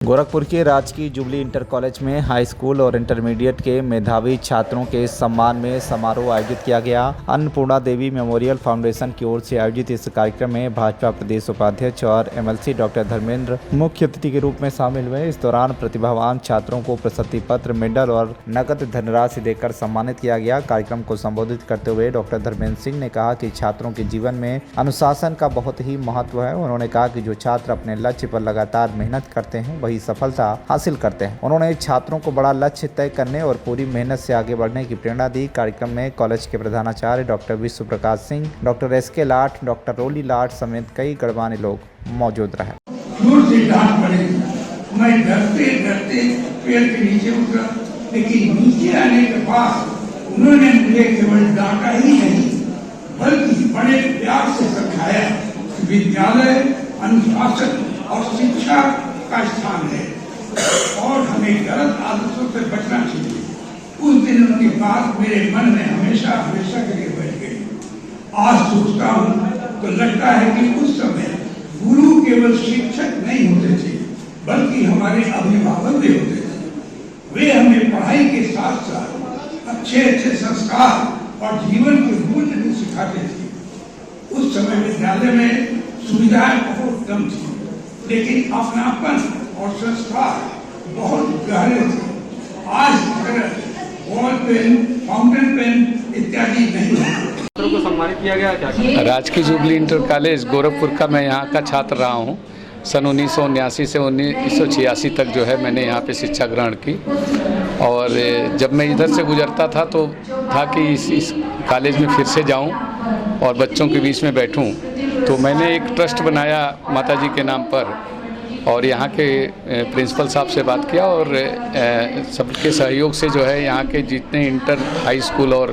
गोरखपुर के राजकीय jubilee inter college में हाई स्कूल और इंटरमीडिएट के मेधावी छात्रों के सम्मान में समारोह आयोजित किया गया। अन्नपूर्णा देवी मेमोरियल फाउंडेशन की ओर से आयोजित इस कार्यक्रम में भाजपा प्रदेश उपाध्यक्ष और एमएलसी डॉक्टर धर्मेंद्र मुख्य अतिथि के रूप में शामिल हुए। इस दौरान प्रतिभावान छात्रों को प्रशस्ति पत्र, मेडल और नकद धनराशि देकर सम्मानित किया गया। कार्यक्रम को संबोधित करते हुए डॉक्टर धर्मेंद्र सिंह ने कहा कि छात्रों के जीवन में अनुशासन का बहुत ही महत्व है। उन्होंने कहा कि जो छात्र अपने लक्ष्य पर लगातार मेहनत करते हैं वही सफलता हासिल करते हैं। उन्होंने छात्रों को बड़ा लक्ष्य तय करने और पूरी मेहनत से आगे बढ़ने की प्रेरणा दी। कार्यक्रम में कॉलेज के प्रधानाचार्य डॉक्टर विश्व Prakash Singh, doctor SK लाठ, doctor रोली लाठ समेत कई गणमान्य लोग मौजूद रहे। मैं डरते पेड़ के नीचे उतरा, लेकिन नीचे आने के बाद उन्होंने मुझे केवल डांटा ही नहीं बल्कि बड़े प्यार से समझाया कि विद्यालय अनुशासन और शिक्षा का स्थान है और हमें गलत आदतों से बचना चाहिए। उस दिनों की बात मेरे मन में हमेशा हमेशा के लिए बैठ गई। आज सोचता हूँ तो लगता है कि उस समय गुरु केवल शिक्षक नहीं होते थे बल्कि हमारे अभिभावक भी होते थे। वे हमें पढ़ाई के साथ साथ अच्छे संस्कार और जीवन के मूल्य भी सिखाते थे। उस समय विद्यालय में सुविधाएं बहुत कम थी, लेकिन अपनापन और संस्कार बहुत गहरे थे। आज की तरह बॉल पेन, फाउंटेन पेन इत्यादि नहीं है। को सम्मानित किया गया क्या? राजकीय जुबली इंटर कॉलेज गोरखपुर का मैं यहाँ का छात्र रहा हूँ। सन 1979 से 1986 तक जो है मैंने यहाँ पे शिक्षा ग्रहण की। और जब मैं इधर से गुजरता था तो था कि इस कॉलेज में फिर से जाऊँ और बच्चों के बीच में बैठूँ। तो मैंने एक ट्रस्ट बनाया माताजी के नाम पर और यहाँ के प्रिंसिपल साहब से बात किया और सबके सहयोग से जो है यहाँ के जितने इंटर, हाई स्कूल और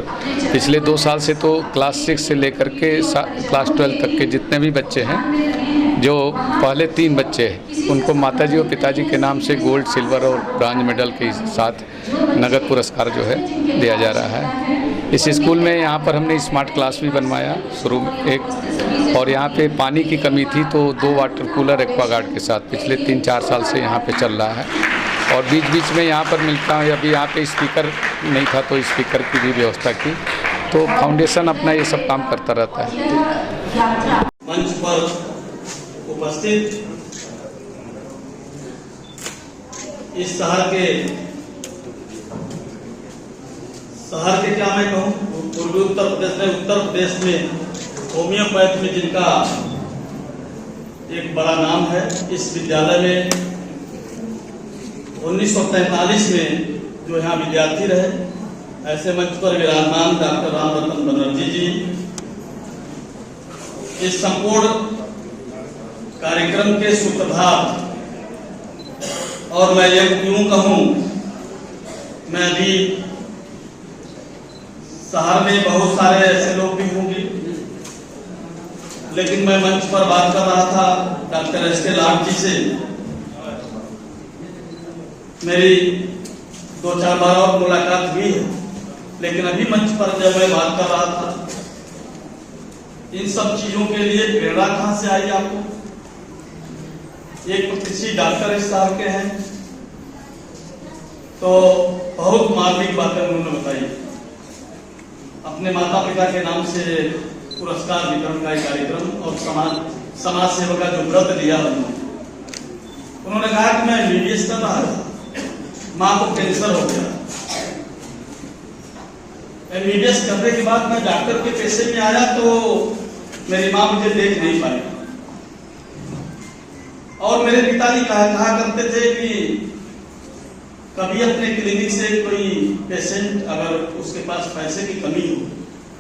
पिछले 2 साल से तो क्लास 6 से लेकर के क्लास 12 तक के जितने भी बच्चे हैं, जो पहले 3 बच्चे हैं उनको माताजी और पिताजी के नाम से गोल्ड, सिल्वर और ब्रॉन्ज मेडल के साथ नगद पुरस्कार जो है दिया जा रहा है। इस स्कूल में यहाँ पर हमने स्मार्ट क्लास भी बनवाया शुरू में एक, और यहाँ पे पानी की कमी थी तो 2 वाटर कूलर एक्वागार्ड के साथ पिछले 3-4 साल से यहाँ पे चल रहा है। और बीच बीच में यहाँ पर मिलता है, अभी यहाँ पे स्पीकर नहीं था तो स्पीकर की भी व्यवस्था की। तो फाउंडेशन अपना ये सब काम करता रहता है। मंच पर उपस्थित इस शहर के क्या मैं कहूँ, पूर्वी उत्तर प्रदेश में होम्योपैथ में जिनका एक बड़ा नाम है, इस विद्यालय में 1943 में जो यहाँ विद्यार्थी रहे, ऐसे मंच पर विराजमान डॉक्टर राम रतन बनर्जी जी इस संपूर्ण कार्यक्रम के सूत्रधार। और मैं ये यूं कहूं, मैं अभी शहर में बहुत सारे ऐसे लोग भी होंगे, लेकिन मैं मंच पर बात कर रहा था डॉक्टर एसके लाठ जी से। मेरी 2-4 बार और मुलाकात हुई है, लेकिन अभी मंच पर जब मैं बात कर रहा था, इन सब चीजों के लिए प्रेरणा कहां से आई आपको? एक किसी डॉक्टर इस साल के हैं तो बहुत मार्मिक बातें उन्होंने बताई। अपने माता पिता के नाम से पुरस्कार वितरण का एक कार्यक्रम और समाज सेवा का जो व्रत लिया उन्होंने कहा कि मैं MBBS कर रहा था, माँ को कैंसर हो गया। MBBS करने के बाद मैं डॉक्टर के पेशे में आया तो मेरी माँ मुझे देख नहीं पाई। और मेरे पिताजी कहा करते थे कि कभी अपने क्लिनिक से कोई पेशेंट अगर उसके पास पैसे की कमी हो,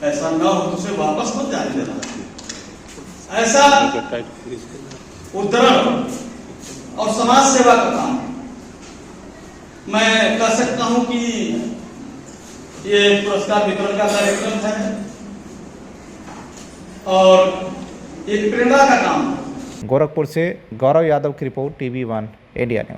पैसा ना हो तो उसे वापस मत जाने देना। ऐसा उद्धरण और समाज सेवा का काम मैं कह सकता हूं कि ये पुरस्कार वितरण का कार्यक्रम है और एक प्रेरणा का काम। गोरखपुर से गौरव यादव की रिपोर्ट, TV1 इंडिया न्यूज।